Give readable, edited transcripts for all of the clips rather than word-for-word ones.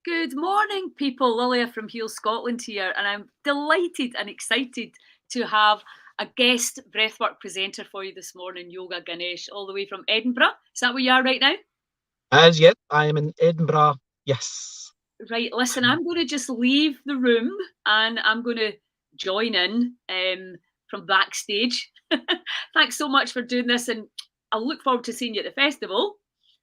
Good morning, people. Lilia from Heal Scotland here, and I'm delighted and excited to have a guest breathwork presenter for you this morning, Yoga Ganesh, all the way from Edinburgh. Is that where you are right now? As yet, I am in Edinburgh. Yes. Right, listen, I'm going to just leave the room and I'm going to join in from backstage. Thanks so much for doing this, and I'll look forward to seeing you at the festival.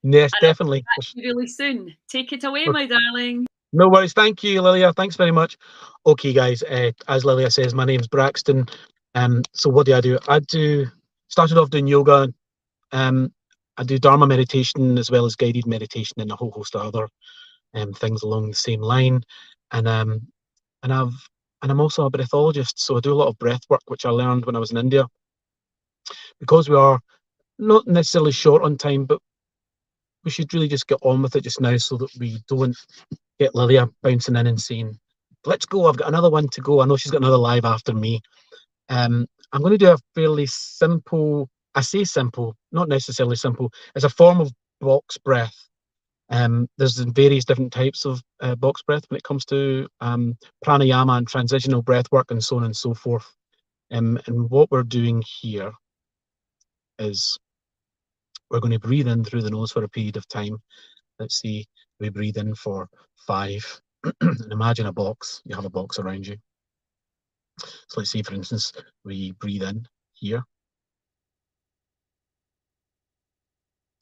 Yes, And I'll be definitely. back to you really soon. Take it away, my darling. No worries. Thank you, Lilia. Thanks very much. Okay, guys. As Lilia says, my name's Braxton. So what do? Started off doing yoga. I do Dharma meditation as well as guided meditation and a whole host of other things along the same line. And and I've and I'm also a breathologist, so I do a lot of breath work, which I learned when I was in India. Because we are not necessarily short on time, but we should really just get on with it just now so that we don't get Lilia bouncing in and saying, let's go, I've got another one to go. I know she's got another live after me. I'm going to do a fairly simple, I say simple, not necessarily simple, it's a form of box breath. There's various different types of box breath when it comes to pranayama and transitional breath work and so on and so forth. And what we're doing here is we're going to breathe in through the nose for a period of time. Let's see, we breathe in for 5. And imagine a box, you have a box around you. So let's say, for instance, we breathe in here.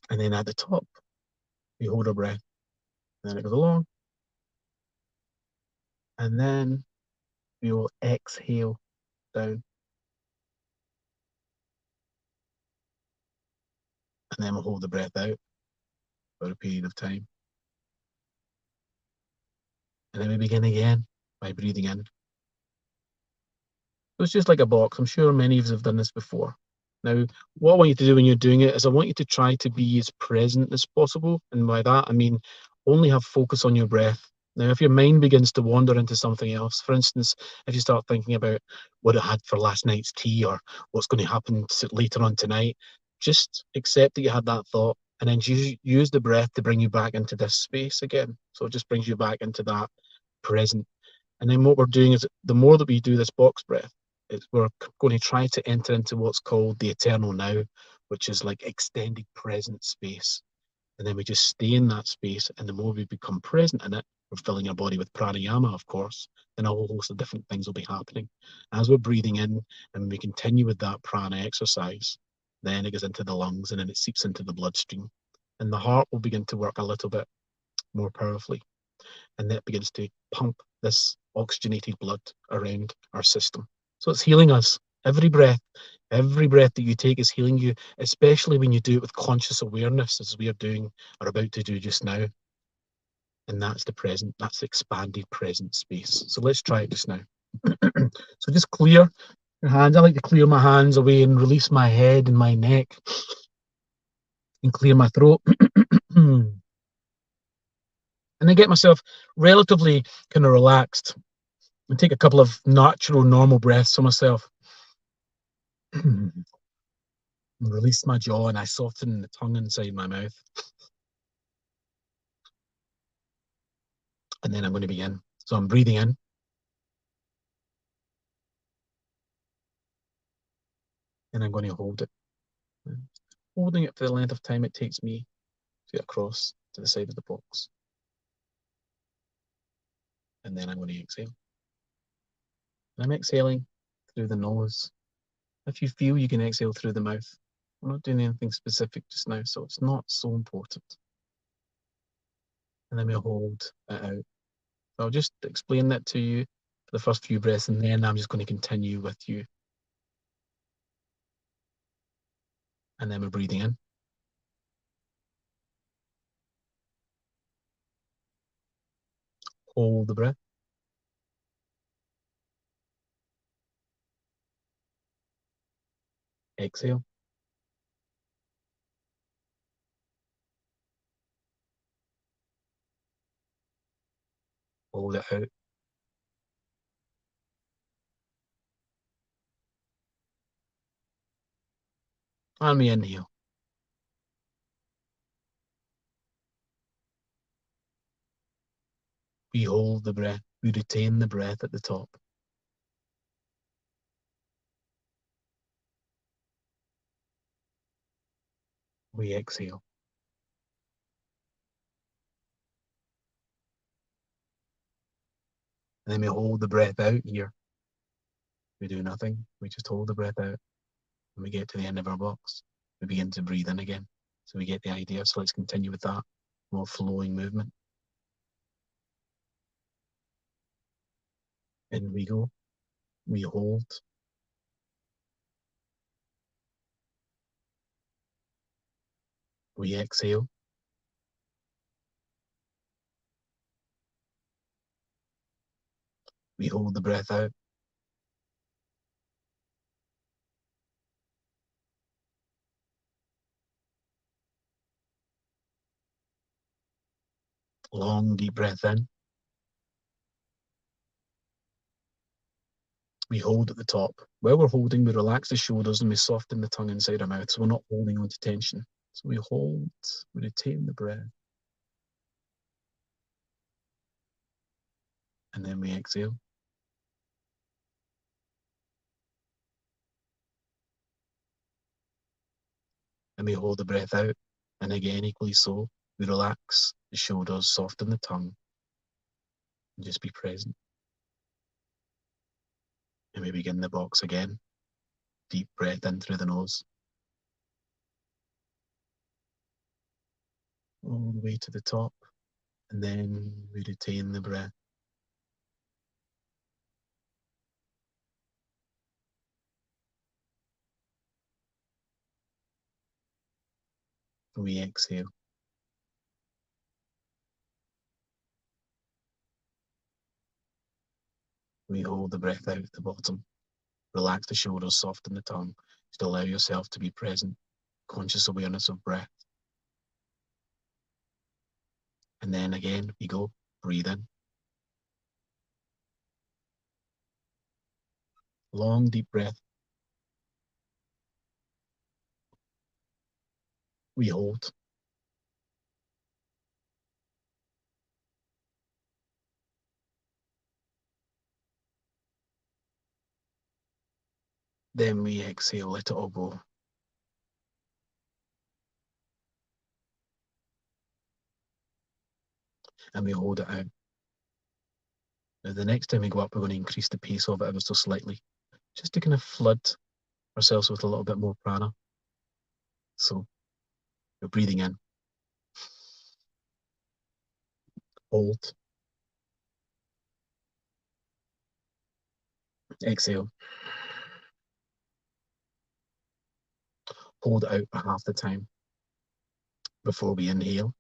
And then at the top, we hold our breath. And then it goes along. And then we will exhale down. And then we'll hold the breath out for a period of time. And then we begin again by breathing in. So it's just like a box. I'm sure many of us have done this before. Now, what I want you to do when you're doing it is I want you to try to be as present as possible. And by that, I mean only have focus on your breath. Now, if your mind begins to wander into something else, for instance, if you start thinking about what I had for last night's tea or what's going to happen later on tonight, just accept that you had that thought and then use the breath to bring you back into this space again. So it just brings you back into that present. And then what we're doing is the more that we do this box breath, we're going to try to enter into what's called the eternal now, which is like extended present space. And then we just stay in that space. And the more we become present in it, we're filling our body with pranayama, of course, then a whole host of different things will be happening. As we're breathing in and we continue with that prana exercise, then it goes into the lungs and then it seeps into the bloodstream. And the heart will begin to work a little bit more powerfully. And that begins to pump this oxygenated blood around our system. So it's healing us. Every breath that you take is healing you, especially when you do it with conscious awareness, as we are doing, are about to do just now. And that's the present, that's the expanded present space. So let's try it just now. So just clear your hands. I like to clear my hands away and release my head and my neck and clear my throat. And then get myself relatively kind of relaxed and take a couple of natural, normal breaths for myself. Release my jaw and I soften the tongue inside my mouth. And then I'm going to begin. So I'm breathing in. And I'm going to hold it. Holding it for the length of time it takes me to get across to the side of the box. And then I'm going to exhale. And I'm exhaling through the nose. If you feel, you can exhale through the mouth. I'm not doing anything specific just now, so it's not so important. And then we'll hold it out. So I'll just explain that to you for the first few breaths, and then I'm just going to continue with you. And then we're breathing in. Hold the breath. Exhale. Hold it out. And we inhale. We hold the breath. We retain the breath at the top. We exhale. And then we hold the breath out here. We do nothing. We just hold the breath out. When we get to the end of our box, we begin to breathe in again. So we get the idea. So let's continue with that more flowing movement. In we go. We hold. We exhale. We hold the breath out. Long, deep breath in. We hold at the top. While we're holding, we relax the shoulders and we soften the tongue inside our mouth, so we're not holding on to tension. So we hold, we retain the breath. And then we exhale. And we hold the breath out. And again, equally so, we relax the shoulders, soften the tongue, and just be present. And we begin the box again. Deep breath in through the nose. All the way to the top. And then we retain the breath. We exhale. We hold the breath out at the bottom. Relax the shoulders, soften the tongue. Just allow yourself to be present. Conscious awareness of breath. And then again, we go. Breathe in. Long, deep breath. We hold. Then we exhale, let it all go. And we hold it out. Now, the next time we go up, we're going to increase the pace of it ever so slightly, just to kind of flood ourselves with a little bit more prana. So we're breathing in. Hold. Exhale. Hold it out for half the time before we inhale.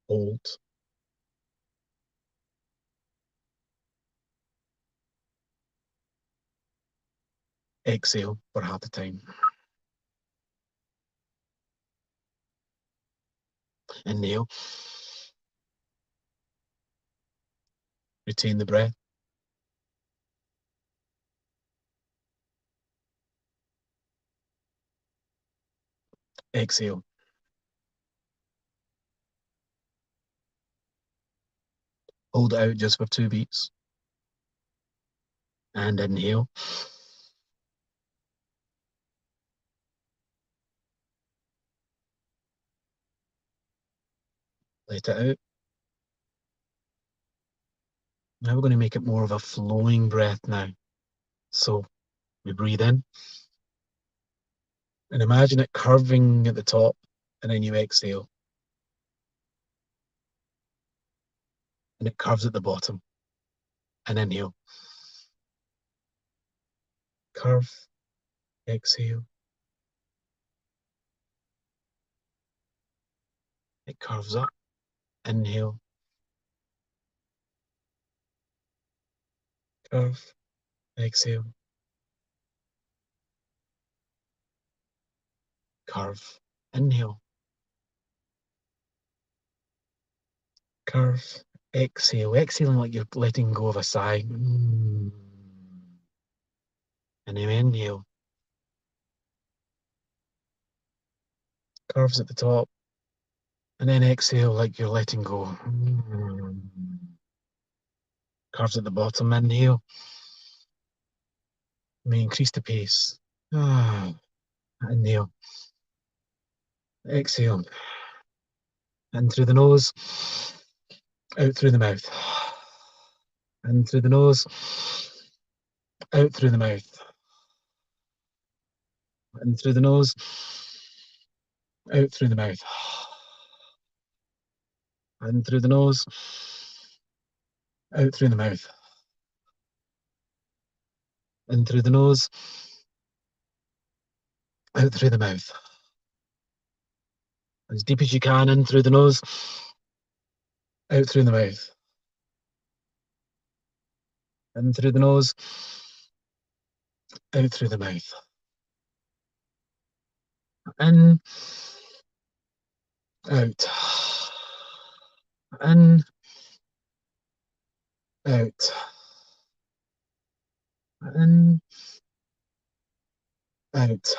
Hold. Exhale for half the time. Inhale. Retain the breath. Exhale. Hold it out just for 2 beats. And inhale. Let it out. Now we're going to make it more of a flowing breath now. So we breathe in. And imagine it curving at the top. And then you exhale. And it curves at the bottom. And inhale. Curve. Exhale. It curves up. Inhale. Curve. Exhale. Curve. Inhale. Curve. Exhale. Exhaling like you're letting go of a sigh. And then inhale. Curves at the top. And then exhale like you're letting go. Curves at the bottom. Inhale. May increase the pace. Inhale. Exhale. In through the nose. Out through the mouth. In through the nose. Out through the mouth. In through the nose. Out through the mouth. In through the nose. Out through the mouth. In through the nose. Out through the mouth. As deep as you can, in through the nose. Out through the mouth. In through the nose. Out through the mouth. In. Out. In. Out. In. Out.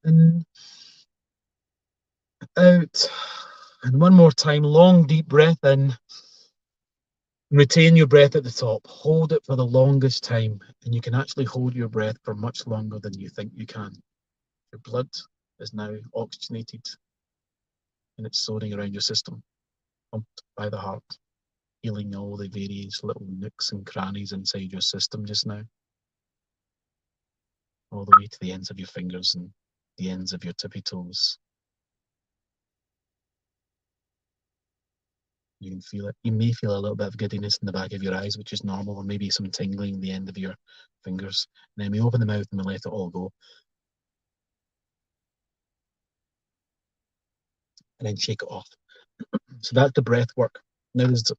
In. Out. And one more time, long deep breath in. Retain your breath at the top. Hold it for the longest time, and you can actually hold your breath for much longer than you think you can. Your blood is now oxygenated and it's soaring around your system, pumped by the heart, healing all the various little nooks and crannies inside your system just now, all the way to the ends of your fingers and the ends of your tippy toes. You can feel it. You may feel a little bit of giddiness in the back of your eyes, which is normal, or maybe some tingling in the end of your fingers. And then we open the mouth and we let it all go. And then shake it off. So that's the breath work. Now there's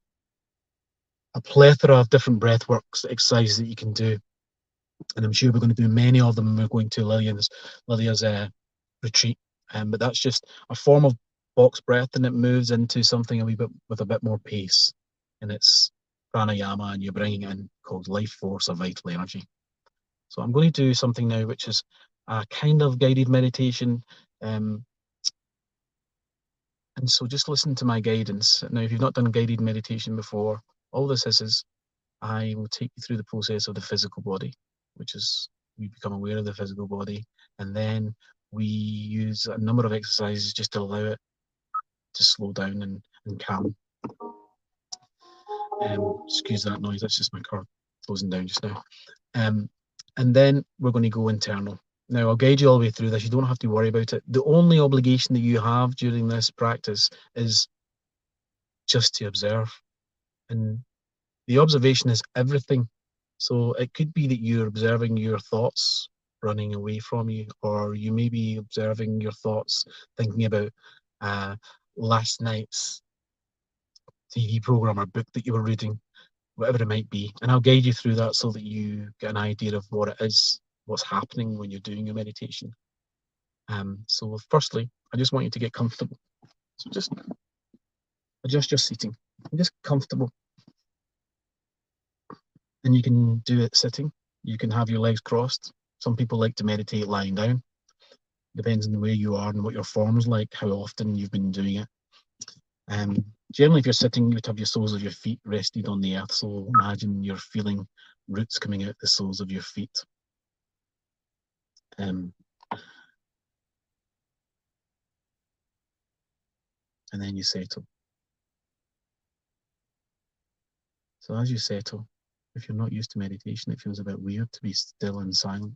a plethora of different breath works exercises that you can do. And I'm sure we're going to do many of them. We're going to Lillian's retreat. But that's just a form of box breath, and it moves into something a wee bit with a bit more pace. And it's pranayama, and you're bringing in called life force or vital energy. So I'm going to do something now, which is a kind of guided meditation. And so just listen to my guidance. Now, if you've not done guided meditation before, all this is I will take you through the process of the physical body, which is we become aware of the physical body, and then we use a number of exercises just to allow it to slow down and calm. Excuse that noise, that's just my car closing down just now. And then we're going to go internal. Now, I'll guide you all the way through this. You don't have to worry about it. The only obligation that you have during this practice is just to observe. And the observation is everything. So it could be that you're observing your thoughts running away from you, or you may be observing your thoughts thinking about last night's TV program or book that you were reading, whatever it might be. And I'll guide you through that so that you get an idea of what it is, what's happening when you're doing your meditation. So firstly, I just want you to get comfortable. So just adjust your seating. Just comfortable. And you can do it sitting. You can have your legs crossed. Some people like to meditate lying down. Depends on where you are and what your form's like, how often you've been doing it. Generally, if you're sitting, you would have your soles of your feet rested on the earth. So imagine you're feeling roots coming out the soles of your feet. And then you settle. So as you settle, if you're not used to meditation, it feels a bit weird to be still and silent.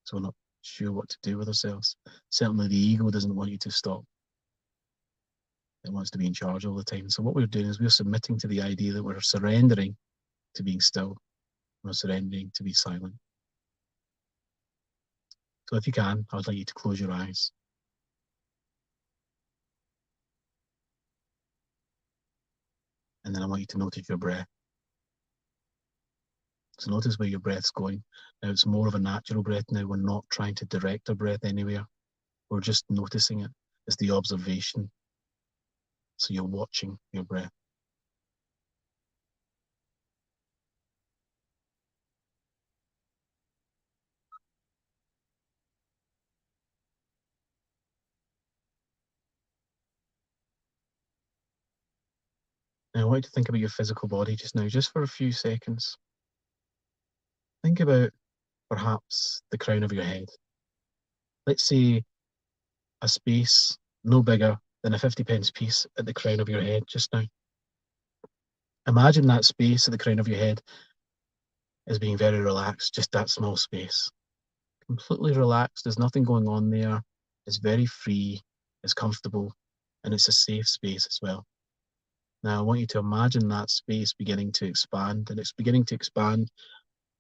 So we're not sure what to do with ourselves. Certainly the ego doesn't want you to stop. It wants to be in charge all the time. So what we're doing is we're submitting to the idea that we're surrendering to being still. We're surrendering to be silent. So if you can, I would like you to close your eyes. And then I want you to notice your breath. So notice where your breath's going. Now it's more of a natural breath now. We're not trying to direct our breath anywhere. We're just noticing it. It's the observation. So you're watching your breath. Now, I want you to think about your physical body just now, just for a few seconds. Think about perhaps the crown of your head. Let's say a space no bigger than a 50 pence piece at the crown of your head just now. Imagine that space at the crown of your head as being very relaxed, just that small space. Completely relaxed, there's nothing going on there. It's very free, it's comfortable, and it's a safe space as well. Now, I want you to imagine that space beginning to expand, and it's beginning to expand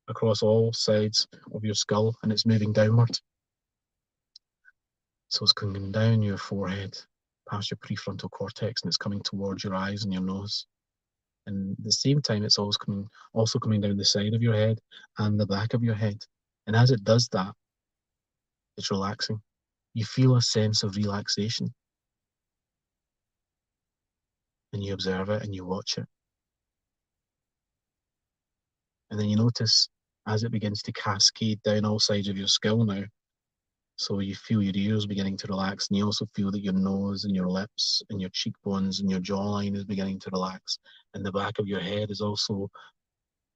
across all sides of your skull, and it's moving downward. So it's coming down your forehead, past your prefrontal cortex, and it's coming towards your eyes and your nose. And at the same time, it's also coming down the side of your head and the back of your head. And as it does that, it's relaxing. You feel a sense of relaxation, and you observe it and you watch it. And then you notice as it begins to cascade down all sides of your skull now. So you feel your ears beginning to relax, and you also feel that your nose and your lips and your cheekbones and your jawline is beginning to relax. And the back of your head is also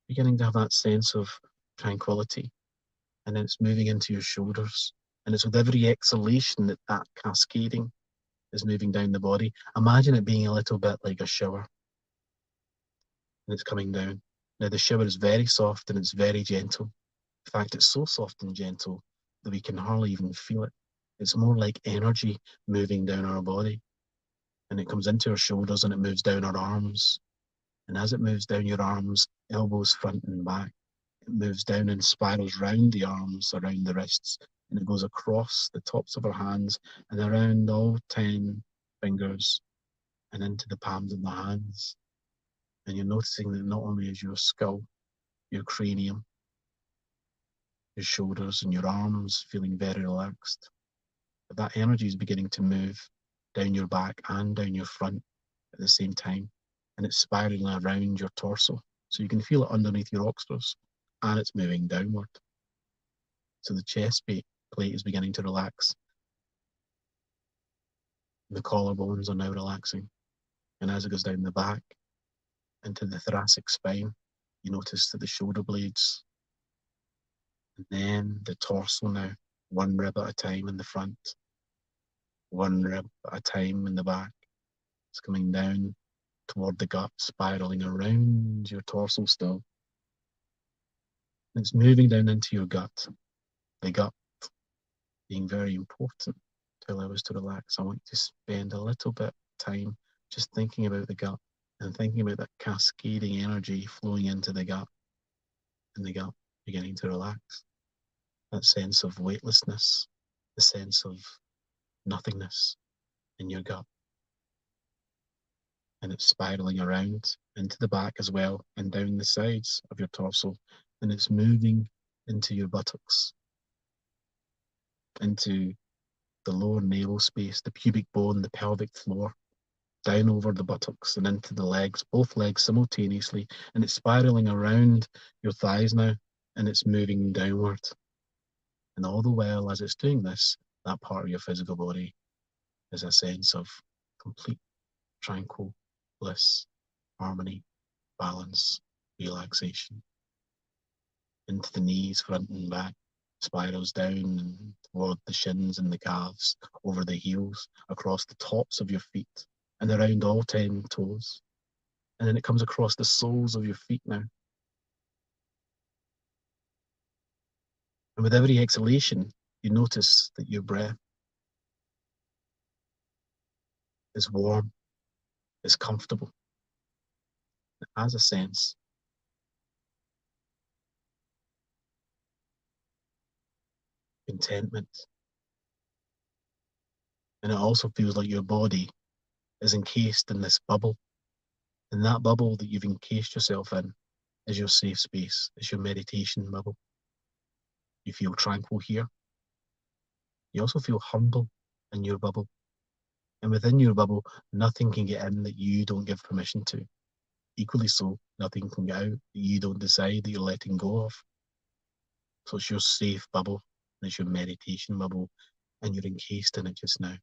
beginning to have that sense of tranquility. And then it's moving into your shoulders. And it's with every exhalation that that cascading is moving down the body. Imagine it being a little bit like a shower. And it's coming down. Now, the shower is very soft and it's very gentle. In fact, it's so soft and gentle that we can hardly even feel it. It's more like energy moving down our body. And it comes into our shoulders and it moves down our arms. And as it moves down your arms, elbows front and back, it moves down and spirals round the arms, around the wrists, and it goes across the tops of our hands and around all 10 fingers and into the palms of the hands. And you're noticing that not only is your skull, your cranium, your shoulders and your arms feeling very relaxed, but that energy is beginning to move down your back and down your front at the same time. And it's spiraling around your torso. So you can feel it underneath your oxters, and it's moving downward. So the chest plate is beginning to relax. The collarbones are now relaxing. And as it goes down the back into the thoracic spine, you notice that the shoulder blades, and then the torso now, one rib at a time in the front, one rib at a time in the back. It's coming down toward the gut, spiraling around your torso still. And it's moving down into your gut. The gut being very important to allow us to relax. I want you to spend a little bit of time just thinking about the gut and thinking about that cascading energy flowing into the gut, and the gut beginning to relax. That sense of weightlessness, the sense of nothingness in your gut. And it's spiraling around into the back as well and down the sides of your torso. And it's moving into your buttocks, into the lower navel space, the pubic bone, the pelvic floor, down over the buttocks and into the legs, both legs simultaneously. And it's spiraling around your thighs now, and it's moving downward. And all the while, as it's doing this, that part of your physical body is a sense of complete tranquil bliss, harmony, balance, relaxation. Into the knees, front and back, spirals down and toward the shins and the calves, over the heels, across the tops of your feet, and around all 10 toes. And then it comes across the soles of your feet now. And with every exhalation, you notice that your breath is warm, is comfortable, it has a sense of contentment. And it also feels like your body is encased in this bubble. And that bubble that you've encased yourself in is your safe space, is your meditation bubble. You feel tranquil here. You also feel humble in your bubble. And within your bubble, nothing can get in that you don't give permission to. Equally so, nothing can get out that you don't decide that you're letting go of. So it's your safe bubble, and it's your meditation bubble, and you're encased in it just now.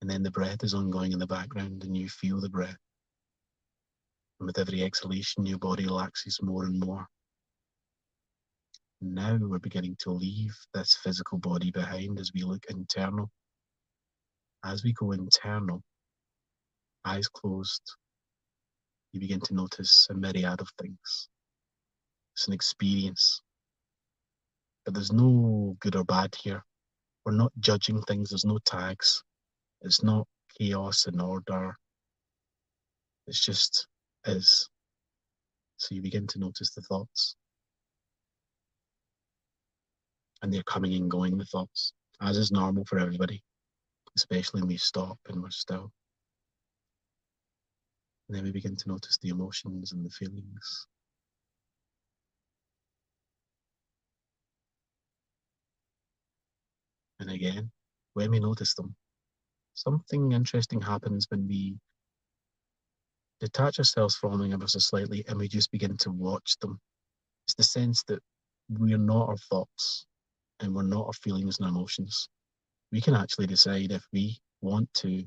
And then the breath is ongoing in the background and you feel the breath. And with every exhalation, your body relaxes more and more. And now we're beginning to leave this physical body behind as we look internal. As we go internal, eyes closed, you begin to notice a myriad of things. It's an experience. But there's no good or bad here. We're not judging things, there's no tags. It's not chaos and order. It's just is. So you begin to notice the thoughts. And they're coming and going, the thoughts, as is normal for everybody, especially when we stop and we're still. And then we begin to notice the emotions and the feelings. And again, when we notice them, something interesting happens when we detach ourselves from them ever so slightly and we just begin to watch them. It's the sense that we're not our thoughts and we're not our feelings and emotions. We can actually decide if we want to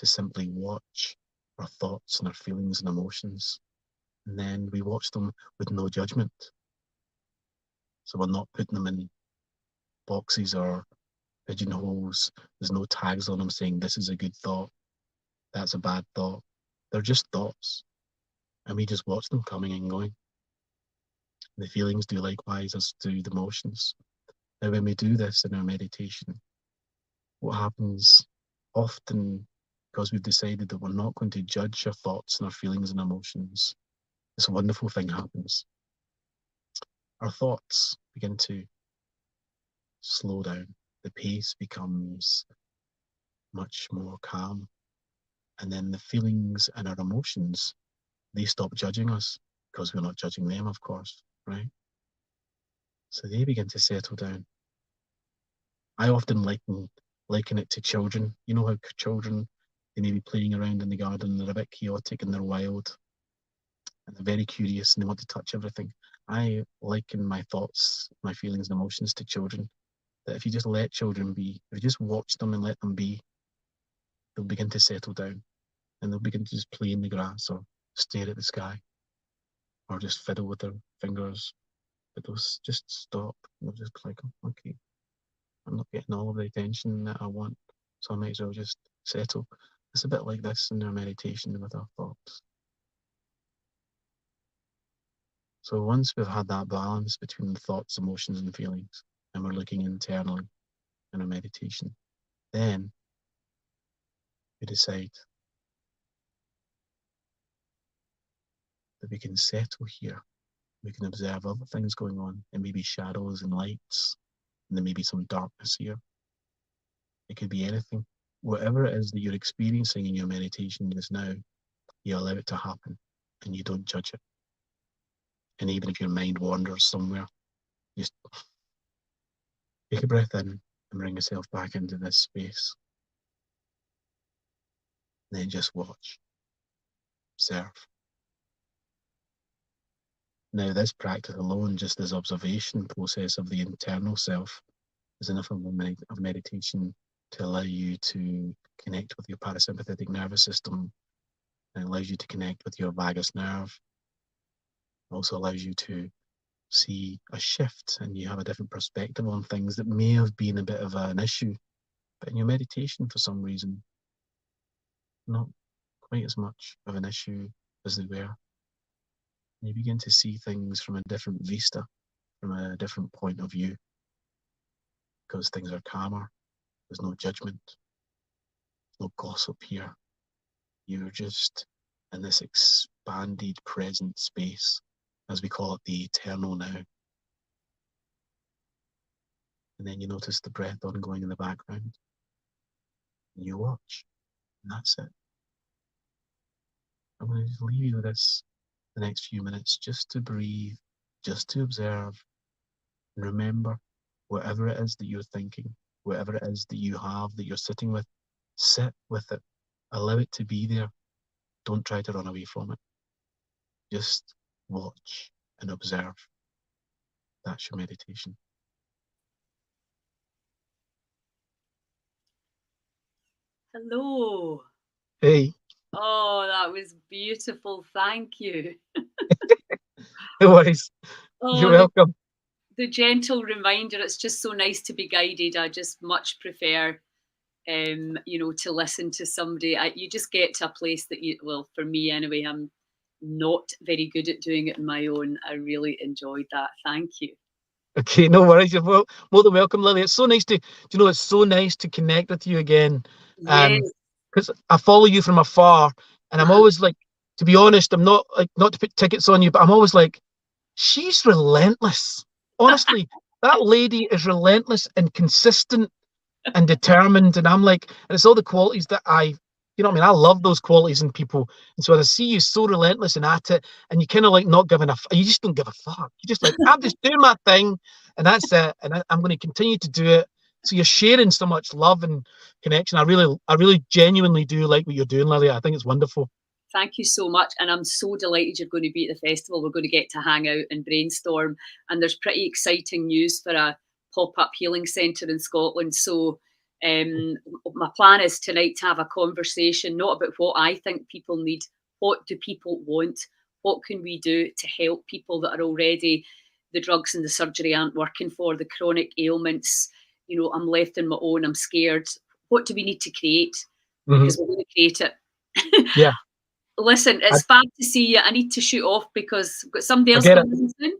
simply watch our thoughts and our feelings and emotions. And then we watch them with no judgment. So we're not putting them in boxes or pigeonholes. There's no tags on them saying this is a good thought, that's a bad thought. They're just thoughts. And we just watch them coming and going. The feelings do likewise, as do the emotions. Now, when we do this in our meditation, what happens often, because we've decided that we're not going to judge our thoughts and our feelings and emotions, this wonderful thing happens. Our thoughts begin to slow down. The pace becomes much more calm. And then the feelings and our emotions, they stop judging us because we're not judging them, of course, right? So they begin to settle down. I often liken it to children. You know how children, they may be playing around in the garden, they're a bit chaotic and they're wild and they're very curious and they want to touch everything. I liken my thoughts, my feelings and emotions to children. That if you just let children be, if you just watch them and let them be, they'll begin to settle down and they'll begin to just play in the grass or stare at the sky or just fiddle with their fingers. But they'll just stop. They'll just like, oh, okay, I'm not getting all of the attention that I want, so I might as well just settle. It's a bit like this in our meditation with our thoughts. So once we've had that balance between the thoughts, emotions, and feelings, and we're looking internally in our meditation, then we decide that we can settle here. We can observe other things going on. It may be shadows and lights, and there may be some darkness here. It could be anything. Whatever it is that you're experiencing in your meditation just now, you allow it to happen and you don't judge it. And even if your mind wanders somewhere, just take a breath in and bring yourself back into this space. And then just watch, observe. Now, this practice alone, just this observation process of the internal self, is enough of meditation to allow you to connect with your parasympathetic nervous system. And it allows you to connect with your vagus nerve. It also allows you to see a shift and you have a different perspective on things that may have been a bit of an issue, but in your meditation, for some reason, not quite as much of an issue as they were. And you begin to see things from a different vista, from a different point of view, because things are calmer. There's no judgment, no gossip here. You're just in this expanded present space, as we call it, the eternal now. And then you notice the breath ongoing in the background. And you watch, and that's it. I'm going to just leave you with this the next few minutes, just to breathe, just to observe, and remember, whatever it is that you're thinking, whatever it is that you have that you're sitting with, sit with it. Allow it to be there. Don't try to run away from it. Just watch and observe. That's your meditation. Hello. Hey, Oh, that was beautiful. Thank you. no worries. You're Oh, welcome. the gentle reminder. It's just so nice to be guided. I just much prefer, to listen to somebody. You just get to a place that well, for me anyway, I'm not very good at doing it on my own. I really enjoyed that. Thank you. Okay, no worries. You're more than welcome, Lily. It's so nice to, it's so nice to connect with you again. Yes. Because I follow you from afar, and I'm Uh-huh. always like, to be honest, I'm not like not to put tickets on you, but I'm always like, she's relentless. Honestly, that lady is relentless and consistent and determined. And I'm like, and it's all the qualities that what I mean? I love those qualities in people. And so as I see you so relentless and at it, and you kind of like not giving you just don't give a fuck. You just like, I'm just doing my thing, and that's it. And I'm going to continue to do it. So you're sharing so much love and connection. I really genuinely do like what you're doing, Lily. I think it's wonderful. Thank you so much. And I'm so delighted you're going to be at the festival. We're going to get to hang out and brainstorm. And there's pretty exciting news for a pop up healing centre in Scotland. So, my plan is tonight to have a conversation, not about what I think people need, what do people want? What can we do to help people that are already, the drugs and the surgery aren't working for, the chronic ailments? I'm left on my own, I'm scared. What do we need to create? Hmm. Because we're going to create it. Yeah, Listen, I, it's fab to see you. I need to shoot off because I've got somebody I else get it. coming in soon.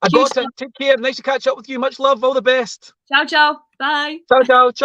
I Huge got it. Take care. Nice to catch up with you. Much love. All the best. ciao, ciao. Bye. Ciao, ciao.